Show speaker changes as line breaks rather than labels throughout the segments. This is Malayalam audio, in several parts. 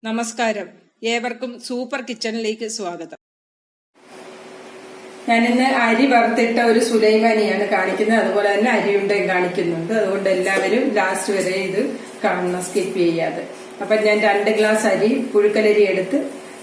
നമസ്കാരം, ഏവർക്കും സൂപ്പർ കിച്ചണിലേക്ക് സ്വാഗതം. ഞാനിന്ന് അരി വറുത്തിട്ട ഒരു സുലൈമാനിയാണ് കാണിക്കുന്നത്. അതുപോലെ തന്നെ അരിയുണ്ടയും കാണിക്കുന്നുണ്ട്. അതുകൊണ്ട് എല്ലാവരും ലാസ്റ്റ് വരെ ഇത് കാണണം, സ്കിപ്പ് ചെയ്യാതെ. അപ്പൊ ഞാൻ 2 ഗ്ലാസ് അരി പുഴുക്കലരി എടുത്ത്,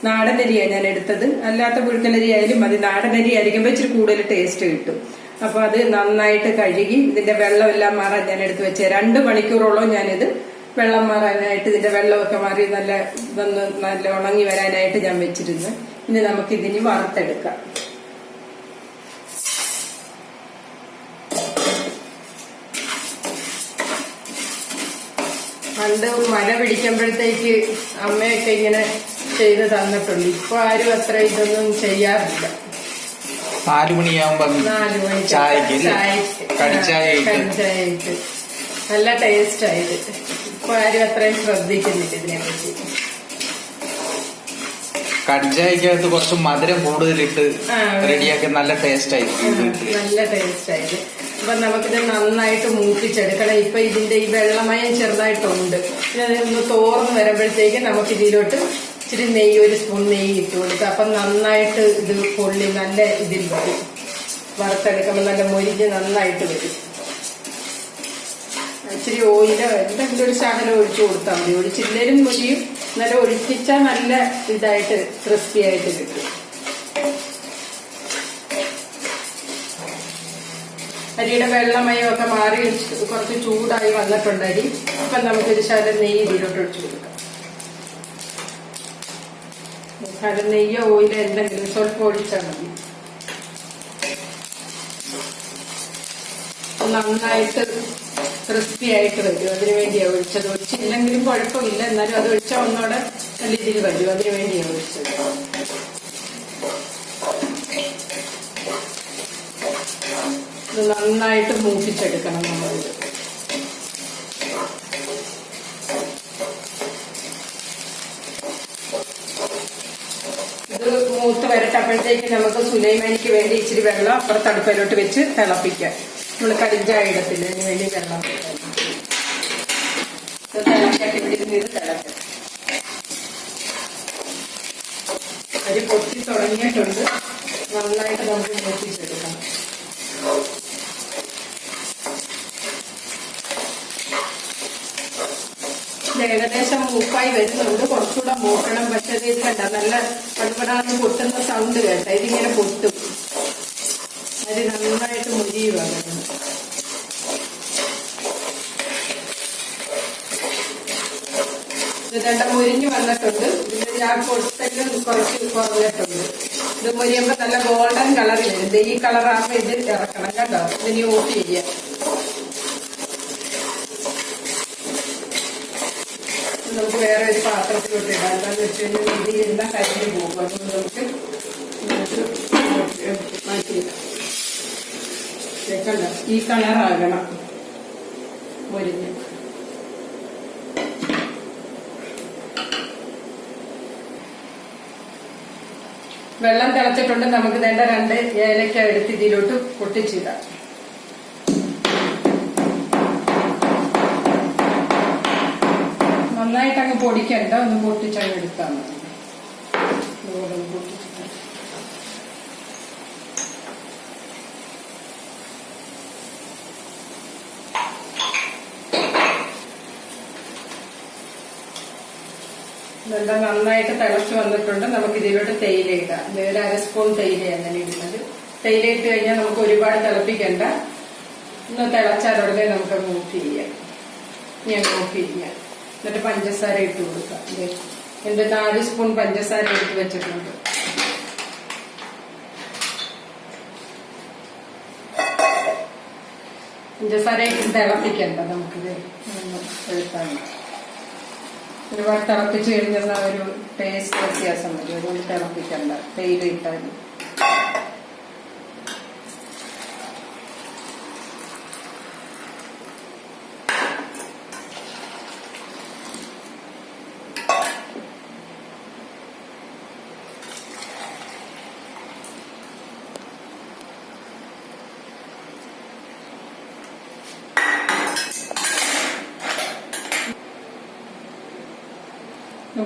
നാടനരിയാണ് ഞാൻ എടുത്തത്. അല്ലാത്ത പുഴുക്കലരി ആയാലും മതി. നാടനരി ആയിരിക്കുമ്പോൾ ഇച്ചിരി കൂടുതൽ ടേസ്റ്റ് കിട്ടും. അപ്പൊ അത് നന്നായിട്ട് കഴുകി ഇതിന്റെ വെള്ളമെല്ലാം മാറാൻ ഞാൻ എടുത്ത് വെച്ചേ. 2 മണിക്കൂറോളം ഞാനിത് വെള്ളം മാറാനായിട്ട്, ഇതിന്റെ വെള്ളമൊക്കെ മാറി നല്ല ഉണങ്ങി വരാനായിട്ട് ഞാൻ വെച്ചിരുന്നു. ഇനി നമുക്കിതിനി വറുത്തെടുക്കാം. പണ്ട് മഴ പിടിക്കുമ്പോഴത്തേക്ക് അമ്മയൊക്കെ ഇങ്ങനെ ചെയ്ത് തന്നിട്ടുണ്ട്. ഇപ്പൊ ആരും അത്ര ഇതൊന്നും ചെയ്യാറില്ല.
4 മണിയാകുമ്പോ
4 മണിക്ക് കടിച്ചായിട്ട് നല്ല ടേസ്റ്റ് ആയത്. ഇപ്പൊ ആരും അത്രയും ശ്രദ്ധിക്കുന്നില്ല ഇതിനെ പറ്റി.
കടിച്ചായ്ക്കകത്ത് കുറച്ച് മധുരം കൂടുതലിട്ട് റെഡിയാക്കി നല്ല ടേസ്റ്റ് ആയിരിക്കും.
നല്ല ടേസ്റ്റ് ആയത്. അപ്പൊ നമുക്കിത് നന്നായിട്ട് മൂപ്പിച്ചെടുക്കണം. ഇപ്പൊ ഇതിന്റെ ഈ വെള്ളമയം ചെറുതായിട്ടുണ്ട്. ഒന്ന് തോർന്ന് വരുമ്പോഴത്തേക്ക് നമുക്ക് ഇതിലോട്ട് ഇച്ചിരി നെയ്യ്, 1 സ്പൂൺ നെയ്യ് ഇട്ട് കൊടുക്കുക. അപ്പൊ നന്നായിട്ട് ഇത് പൊള്ളി നല്ല ഇതിൽ വരും. വറുത്തെടുക്കുമ്പോൾ നല്ല മൊരിഞ്ഞ് നന്നായിട്ട് വരും. ഇച്ചിരി ഓയിലോ എന്തെങ്കിലും ഒരു ശകലം ഒഴിച്ചു കൊടുത്താൽ മതി. ഒഴിച്ചില്ലേലും മൊരിയും. നല്ല ഒഴിപ്പിച്ചാൽ നല്ല ഇതായിട്ട് ക്രിസ്പി ആയിട്ട് കിട്ടും. അരിയുടെ വെള്ളമയമൊക്കെ മാറി കുറച്ച് ചൂടായി വന്നിട്ടുണ്ട് അരി. അപ്പൊ നമുക്കൊരു ശകലം നെയ്യ് ഇതിലോട്ട് ഒഴിച്ചു കൊടുക്കാം. ശകലം നെയ്യോ ഓയിലോ എന്തെങ്കിലും സ്വല്പം ഒഴിച്ചാൽ മതി. നന്നായിട്ട് ക്രിസ്പി ആയിട്ട് വരും. അതിനു വേണ്ടിയാണ് ഒഴിച്ചത്. ഒഴിച്ചില്ലെങ്കിലും കുഴപ്പമില്ല, എന്നാലും അത് ഒഴിച്ചാൽ ഒന്നോടെ നല്ല രീതിയിൽ വരും. അതിനു വേണ്ടിയാണ് ഒഴിച്ചത്. ഇത് നന്നായിട്ട് മൂപ്പിച്ചെടുക്കണം നമ്മളിത്. ഇത് മൂത്ത് വരട്ടപ്പോഴത്തേക്ക് നമുക്ക് സുലൈമാനിക്ക് വേണ്ടി ഇച്ചിരി വെള്ളം അപ്പുറത്ത് അടുപ്പിലോട്ട് വെച്ച് തിളപ്പിക്കാം. നമ്മൾ കരിഞ്ചായ ഇടത്തില്ല, അതിന് വേണ്ടി വെള്ളം തിളക്കട്ടെ. ഇത് തിളക്കട്ടെ. അരി പൊട്ടി തുടങ്ങിയിട്ടുണ്ട്. നന്നായിട്ട് നമുക്ക് മൂപ്പിച്ചെടുക്കണം. ഏകദേശം മൂപ്പായി വരുന്നുണ്ട്. കുറച്ചുകൂടെ മൂക്കണം. പക്ഷെ ഇത് കണ്ട നല്ല പടപടാന്ന് പൊട്ടുന്ന സൗണ്ട് കേട്ട. ഇതിങ്ങനെ പൊട്ടും. അരി നന്നായിട്ട് മുരിയുവാണ്. ഇത് രണ്ട മുരിഞ്ഞു വന്നിട്ടുണ്ട്. ഇതിന്റെ ഞാൻ പൊട്ടെല്ലാം കുറച്ച് കുറഞ്ഞിട്ടുണ്ട്. ഇത് മുരിയുമ്പോ നല്ല ഗോൾഡൻ കളറിൽ വരും. ഈ കളറാകുമ്പോ ഇത് ഇറക്കണം കേട്ടോ. ഇതിനി ഓഫ് ചെയ്യാം. നമുക്ക് വേറെ ഒരു പാത്രത്തിലോട്ട് ഇടാം. എന്താന്ന് വെച്ച് കഴിഞ്ഞാൽ ഇതിലിരുന്ന കരിഞ്ഞു പോകും. അതുകൊണ്ട് നമുക്ക് മാറ്റിയിടാം. കണ്ട ഈ കളറാകണം മൊരിഞ്ഞ്. വെള്ളം തിളച്ചിട്ടുണ്ട്. നമുക്ക് വേണ്ട 2 ഏലക്ക എടുത്ത് ഇതിലോട്ട് പൊട്ടിച്ചിടാം. നന്നായിട്ട് അങ്ങ് പൊടിക്കണ്ട, ഒന്ന് പൊട്ടിച്ചങ്ങ് എടുത്താൽ മതി. ഇതെല്ലാം നന്നായിട്ട് തിളച്ച് വന്നിട്ടുണ്ട്. നമുക്ക് ഇതിലോട്ട് തേയില ഇടാം. ഒരു 1 സ്പൂൺ തേയിലയാണ് ഞാൻ ഇടുന്നത്. തേയില ഇട്ട് കഴിഞ്ഞാൽ നമുക്ക് ഒരുപാട് തിളപ്പിക്കണ്ട. ഒന്ന് തിളച്ചാൽ ഉടനെ നമുക്ക് ഓഫ് ചെയ്യാം. ഞാൻ ഓഫ് ചെയ്യാം. എന്നിട്ട് പഞ്ചസാര ഇട്ട് കൊടുക്കാം. എന്റെ 4 സ്പൂൺ പഞ്ചസാര എടുത്ത് വെച്ചിട്ടുണ്ട്. പഞ്ചസാര ഇട്ട് തിളപ്പിക്കണ്ട. നമുക്കിത് എടുത്താൽ ഒരുപാട് തിളപ്പിച്ച് കഴിഞ്ഞാൽ ഒരു ടേസ്റ്റ് വ്യത്യാസം വരും. അതുകൊണ്ട് തിളപ്പിക്കണ്ട. തേയില ഇട്ടാൽ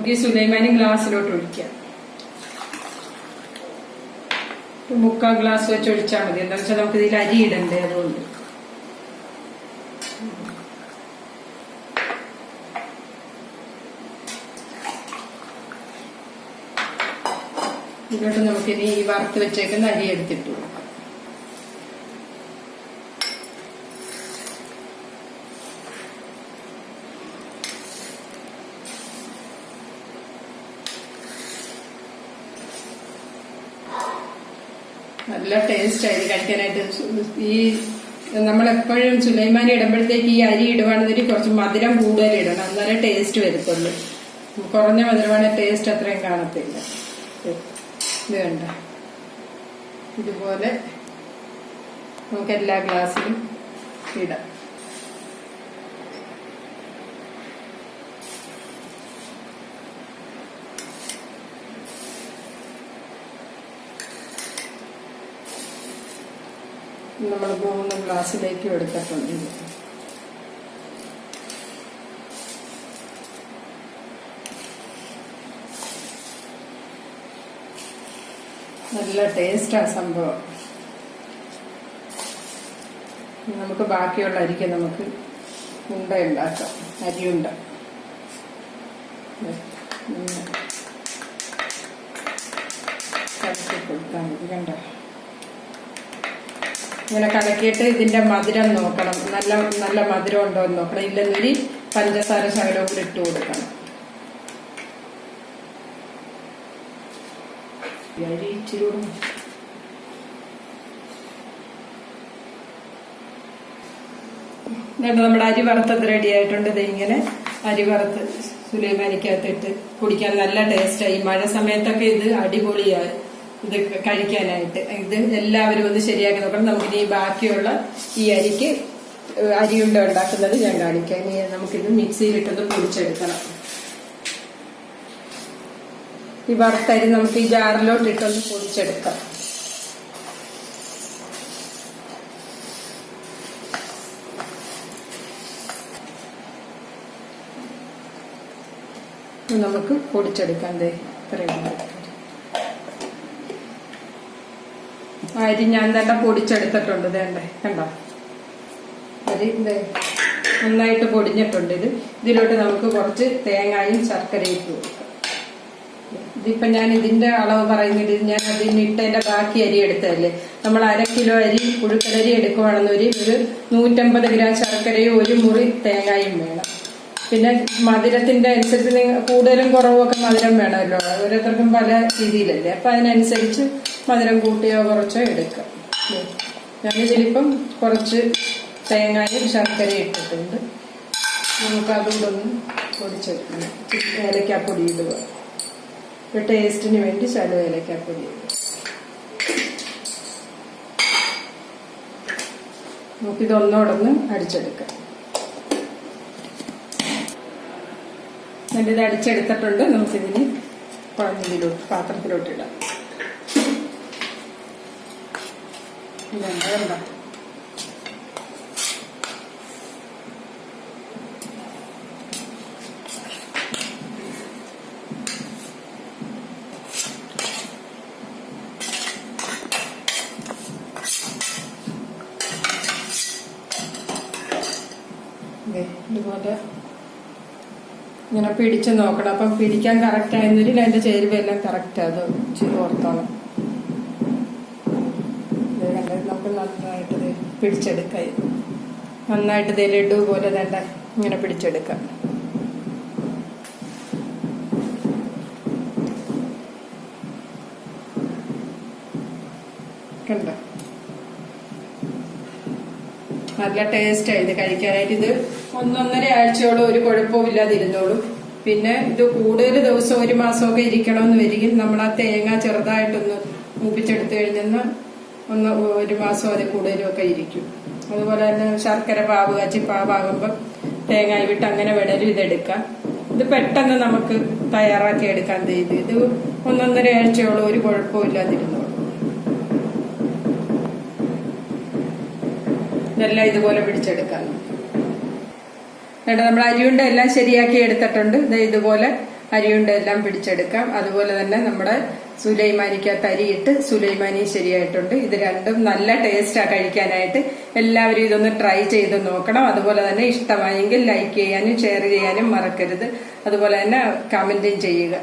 നമുക്ക് ഈ സുലൈമാനി ഗ്ലാസ്സിലോട്ട് ഒഴിക്കാം. 3/4 ഗ്ലാസ് വെച്ച് ഒഴിച്ചാൽ മതി. എന്താ വെച്ചാൽ നമുക്ക് ഇതിൽ അരി ഇടണ്ടേ, അതുകൊണ്ട്. ഇതിലോട്ട് നമുക്കിനി ഈ വറുത്ത് വെച്ചേക്കുന്ന അരി എടുത്തിട്ട് കൊടുക്കാം. നല്ല ടേസ്റ്റ് ആയിട്ട് കഴിക്കാനായിട്ട്. ഈ നമ്മളെപ്പോഴും സുലൈമാനി ഇടുമ്പോഴത്തേക്ക് ഈ അരി ഇടുവാണെന്നൊരു കുറച്ച് മധുരം കൂടുതൽ ഇടണം, എന്നാലേ ടേസ്റ്റ് വരത്തുള്ളൂ. കുറഞ്ഞ മധുരമാണെങ്കിൽ ടേസ്റ്റ് അത്രയും കാണത്തില്ല. ഇത് വേണ്ട, ഇതുപോലെ നമുക്ക് എല്ലാ ഗ്ലാസ്സിലും ഇടാം. നമ്മൾ 3 ഗ്ലാസ്സിലേക്ക് എടുത്തിട്ടുണ്ട്. നല്ല ടേസ്റ്റാ സംഭവം. നമുക്ക് ബാക്കിയുള്ള അരിക്ക് നമുക്ക് ഉണ്ട ഉണ്ടാക്കാം. അരിയുണ്ട കലക്കി കൊടുത്താൽ മതി. കണ്ടോ, ഇങ്ങനെ കലക്കിയിട്ട് ഇതിന്റെ മധുരം നോക്കണം. നല്ല നല്ല മധുരം ഉണ്ടോ എന്ന് നോക്കണം. ഇല്ലെന്നൊരു പഞ്ചസാര ശകലവും കൂടി ഇട്ട് കൊടുക്കണം. നമ്മുടെ അരി വറുത്തത് റെഡി ആയിട്ടുണ്ട്. ഇത് ഇങ്ങനെ അരി വറുത്ത് സുലൈമാനിക്കകത്തിട്ട് കുടിക്കാൻ നല്ല ടേസ്റ്റായി. മഴ സമയത്തൊക്കെ ഇത് അടിപൊളിയായി ഇത് കഴിക്കാനായിട്ട്. ഇത് എല്ലാവരും ഒന്ന് ശരിയാക്കി നോക്കണം. നമുക്കിനി ഈ ബാക്കിയുള്ള ഈ അരിക്ക് അരിയുണ്ട ഉണ്ടാക്കുന്നത് ഞാൻ കാണിക്കാം. ഇനി നമുക്കിത് മിക്സിയിലിട്ടൊന്ന് പൊടിച്ചെടുക്കണം. ഈ വറുത്തരി നമുക്ക് ഈ ജാറിലോട്ട് ഇട്ടൊന്ന് പൊടിച്ചെടുക്കാം. നമുക്ക് പൊടിച്ചെടുക്കാം. അരി ഞാൻ തന്നെ പൊടിച്ചെടുത്തിട്ടുണ്ട്. ഇതേണ്ടേ, കണ്ടോ, അരി നന്നായിട്ട് പൊടിഞ്ഞിട്ടുണ്ട്. ഇതിലോട്ട് നമുക്ക് കുറച്ച് തേങ്ങയും ശർക്കരയും ഇട്ട് കൊടുക്കാം. ഇതിപ്പോ ഞാൻ ഇതിന്റെ അളവ് പറയുന്നില്ല, ഞാൻ അതിനിട്ടതിന്റെ ബാക്കി അരി എടുത്തതല്ലേ. നമ്മൾ 1/2 കിലോ അരി പുഴുക്കലരി എടുക്കുവാണെന്നൊരു 150 ഗ്രാം ശർക്കരയും 1 മുറി തേങ്ങയും വേണം. പിന്നെ മധുരത്തിന്റെ അനുസരിച്ച് കൂടുതലും കുറവും ഒക്കെ മധുരം വേണമല്ലോ. ഓരോരുത്തർക്കും പല രീതിയിലല്ലേ. അപ്പൊ അതിനനുസരിച്ച് മധുരം കൂട്ടിയോ കുറച്ചോ എടുക്കാം. ഞാനിതിലിപ്പം കുറച്ച് തേങ്ങയും ശർക്കരയും ഇട്ടിട്ടുണ്ട്. നമുക്ക് അതുകൊണ്ടൊന്ന് പൊടിച്ചെടുക്കണം. ഏലക്കാപ്പൊടി ഇടുക. ഒരു ടേസ്റ്റിന് വേണ്ടി ശകലം ഏലക്കാപ്പൊടി ഇടുക. നമുക്കിതൊന്നോടൊന്ന് അടിച്ചെടുക്കാം. ഇത് അടിച്ചെടുത്തിട്ടുണ്ട്. നമുക്കിതിന് കുഴഞ്ഞതിലോട്ട് പാത്രത്തിലോട്ട് ഇടാം. ഇതുണ്ടോ, ഇതുപോലെ ഇങ്ങനെ പിടിച്ച് നോക്കണം. അപ്പം പിടിക്കാൻ കറക്റ്റ് ആയെന്നില്ല, അതിന്റെ ചേരുവെല്ലാം കറക്റ്റ്. അത് ഓർത്തോണം. നമുക്ക് നന്നായിട്ട് പിടിച്ചെടുക്കാം. നന്നായിട്ട് ലഡു പോലെ വേണ്ട ഇങ്ങനെ പിടിച്ചെടുക്കാം. കണ്ടോ, നല്ല ടേസ്റ്റായി ഇത് കഴിക്കാനായിട്ട്. ഇത് 1-1.5 ആഴ്ചയോളം ഒരു കുഴപ്പവും ഇല്ലാതിരുന്നോളും. പിന്നെ ഇത് കൂടുതൽ ദിവസം 1 മാസമൊക്കെ ഇരിക്കണമെന്ന് വരികയും നമ്മൾ ആ തേങ്ങ ചെറുതായിട്ടൊന്ന് മൂപ്പിച്ചെടുത്തു കഴിഞ്ഞാൽ 1 മാസം അതിൽ കൂടുതലും ഒക്കെ ഇരിക്കും. അതുപോലെ തന്നെ ശർക്കര പാവ് കാച്ചി പാവാകുമ്പോൾ തേങ്ങ വിട്ട് അങ്ങനെ വേണേലും ഇതെടുക്കാം. ഇത് പെട്ടെന്ന് നമുക്ക് തയ്യാറാക്കി എടുക്കാൻ ചെയ്ത്. ഇത് 1-1.5 ആഴ്ചയോളം ഒരു കുഴപ്പവും ഇല്ലാതിരുന്നോളും. ഇതെല്ലാം ഇതുപോലെ പിടിച്ചെടുക്കാം. നമ്മൾ അരിയുണ്ട എല്ലാം ശരിയാക്കി എടുത്തിട്ടുണ്ട്. ഇതുപോലെ അരിയുണ്ട എല്ലാം പിടിച്ചെടുക്കാം. അതുപോലെ തന്നെ നമ്മുടെ സുലൈമാനിക്കകത്ത് അരിയിട്ട് സുലൈമാനി ശരിയായിട്ടുണ്ട്. ഇത് രണ്ടും നല്ല ടേസ്റ്റാ കഴിക്കാനായിട്ട്. എല്ലാവരും ഇതൊന്ന് ട്രൈ ചെയ്ത് നോക്കണം. അതുപോലെ തന്നെ ഇഷ്ടമായെങ്കിൽ ലൈക്ക് ചെയ്യാനും ഷെയർ ചെയ്യാനും മറക്കരുത്. അതുപോലെ തന്നെ കമന്റും ചെയ്യുക.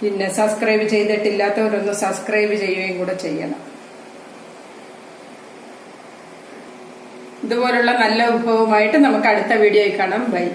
പിന്നെ സബ്സ്ക്രൈബ് ചെയ്തിട്ടില്ലാത്തവരൊന്ന് സബ്സ്ക്രൈബ് ചെയ്യുകയും കൂടെ ചെയ്യണം. ഇതുപോലുള്ള നല്ല വിഭവമായിട്ട് നമുക്ക് അടുത്ത വീഡിയോയിൽ കാണാം. ബൈ.